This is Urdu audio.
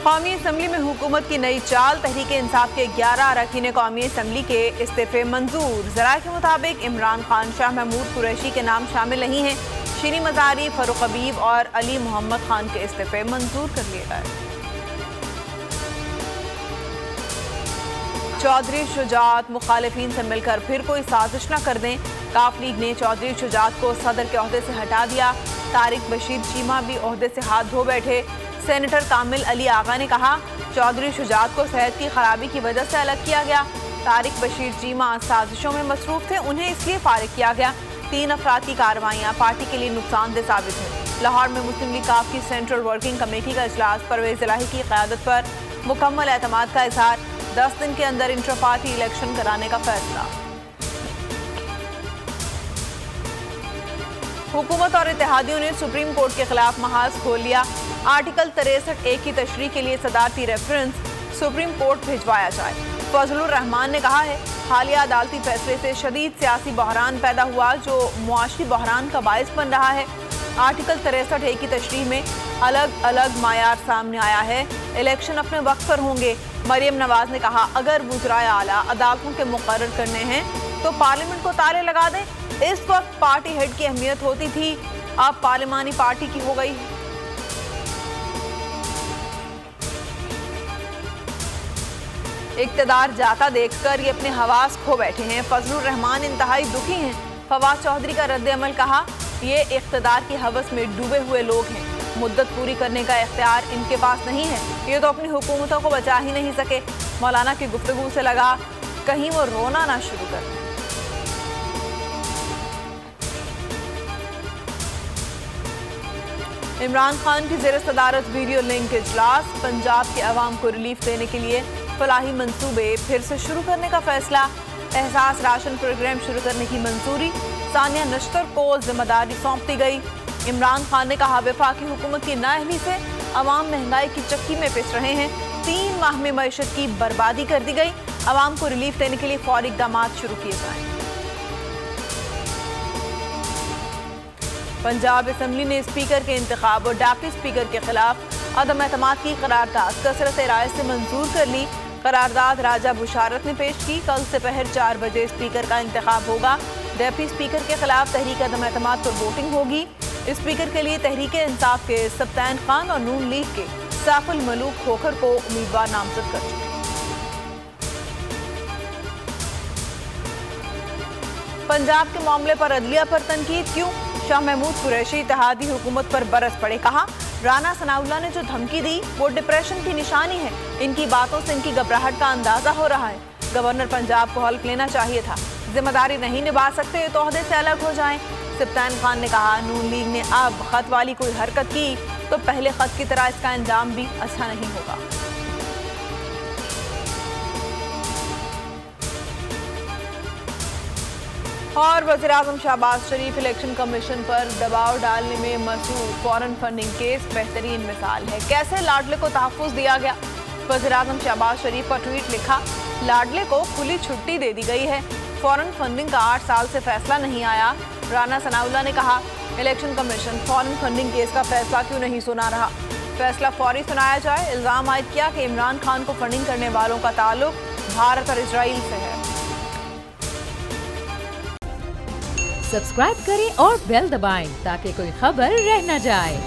قومی اسمبلی میں حکومت کی نئی چال، تحریک انصاف کے 11 اراکین قومی اسمبلی کے استعفے منظور۔ ذرائع کے مطابق عمران خان، شاہ محمود قریشی کے نام شامل نہیں ہیں۔ شیریں مزاری، فاروق حبیب اور علی محمد خان کے استعفے منظور کر لیے گئے۔ چودھری شجاعت مخالفین سے مل کر پھر کوئی سازش نہ کر دیں۔ کاف لیگ نے چودھری شجاعت کو صدر کے عہدے سے ہٹا دیا۔ طارق بشیر چیمہ بھی عہدے سے ہاتھ دھو بیٹھے۔ سینیٹر کامل علی آغا نے کہا، چودھری شجاعت کو صحت کی خرابی کی وجہ سے الگ کیا گیا۔ طارق بشیر چیمہ سازشوں میں مصروف تھے، انہیں اس لیے فارغ کیا گیا۔ 3 افراد کی کارروائیاں پارٹی کے لیے نقصان دہ ثابت ہیں۔ لاہور میں مسلم لیگ کاف کی سینٹرل ورکنگ کمیٹی کا اجلاس، پرویز الہی کی قیادت پر مکمل اعتماد کا اظہار۔ 10 دن کے اندر انٹر پارٹی الیکشن کرانے کا فیصلہ۔ حکومت اور اتحادیوں نے سپریم کورٹ کے خلاف محاذ کھول لیا۔ آرٹیکل 63(1) کی تشریح کے لیے صدارتی ریفرنس سپریم کورٹ بھجوایا جائے۔ فضل الرحمان نے کہا ہے، حالیہ عدالتی فیصلے سے شدید سیاسی بحران پیدا ہوا جو معاشی بحران کا باعث بن رہا ہے۔ آرٹیکل 63(1) کی تشریح میں الگ الگ معیار سامنے آیا ہے۔ الیکشن اپنے وقت پر ہوں گے۔ مریم نواز نے کہا، اگر وزرائے اعلیٰ عدالتوں کے مقرر کرنے ہیں تو پارلیمنٹ کو تالے لگا دیں۔ اس وقت پارٹی ہیڈ کی اہمیت ہوتی تھی، اب پارلیمانی پارٹی کی ہو گئی ہے۔ اقتدار جاتا دیکھ کر یہ اپنے حواس کھو بیٹھے ہیں۔ فضل الرحمان انتہائی دکھی ہیں۔ فواد چودھری کا رد عمل، کہا، یہ اقتدار کی ہوس میں ڈوبے ہوئے لوگ ہیں، مدت پوری کرنے کا اختیار ان کے پاس نہیں ہے، یہ تو اپنی حکومتوں کو بچا ہی نہیں سکے۔ مولانا کی گفتگو سے لگا کہیں وہ رونا نہ شروع کر دیں۔ عمران خان کی زیر صدارت ویڈیو لنک اجلاس، پنجاب کے عوام کو ریلیف دینے کے لیے فلاحی منصوبے پھر سے شروع کرنے کا فیصلہ۔ احساس راشن پروگرام شروع کرنے کی منظوری، ثانیہ نشتر کو ذمہ داری سونپ دی گئی۔ عمران خان نے کہا، وفاقی حکومت کی نااہلی سے عوام مہنگائی کی چکی میں پس رہے ہیں۔ 3 ماہ میں معیشت کی بربادی کر دی گئی، عوام کو ریلیف دینے کے لیے فوری اقدامات شروع کیے جائیں۔ پنجاب اسمبلی نے اسپیکر کے انتخاب اور ڈپٹی اسپیکر کے خلاف عدم اعتماد کی قرارداد کثرت رائے سے منظور کر لی۔ قرارداد راجہ بشارت نے پیش کی۔ کل سپہر 4 بجے اسپیکر کا انتخاب ہوگا۔ ڈپٹی اسپیکر کے خلاف تحریک عدم اعتماد پر ووٹنگ ہوگی۔ اسپیکر کے لیے تحریک انصاف کے سبطین خان اور نون لیگ کے سیف الملوک کھوکھر کو امیدوار نامزد کر چکے۔ پنجاب کے معاملے پر عدلیہ پر تنقید کیوں؟ شاہ محمود قریشی اتحادی حکومت پر برس پڑے، کہا، رانا ثناء اللہ نے جو دھمکی دی وہ ڈپریشن کی نشانی ہے۔ ان کی باتوں سے ان کی گھبراہٹ کا اندازہ ہو رہا ہے۔ گورنر پنجاب کو حلف لینا چاہیے تھا، ذمہ داری نہیں نبھا سکتے تو عہدے سے الگ ہو جائیں۔ سبطین خان نے کہا، نون لیگ نے اب خط والی کوئی حرکت کی تو پہلے خط کی طرح اس کا انجام بھی اچھا نہیں ہوگا۔ اور وزیراعظم شہباز شریف الیکشن کمیشن پر دباؤ ڈالنے میں مصروف، فورن فنڈنگ کیس بہترین مثال ہے، کیسے لاڈلے کو تحفظ دیا گیا۔ وزیراعظم شہباز شریف کا ٹویٹ لکھا، لاڈلے کو کھلی چھٹی دے دی گئی ہے، فورن فنڈنگ کا 8 سال سے فیصلہ نہیں آیا۔ رانا ثناء اللہ نے کہا، الیکشن کمیشن فورن فنڈنگ کیس کا فیصلہ کیوں نہیں سنا رہا، فیصلہ فوری سنایا جائے۔ الزام عائد کیا کہ عمران خان کو فنڈنگ کرنے والوں کا تعلق بھارت اور اسرائیل سے ہے۔ سبسکرائب کریں اور بیل دبائیں تاکہ کوئی خبر رہ نہ جائے۔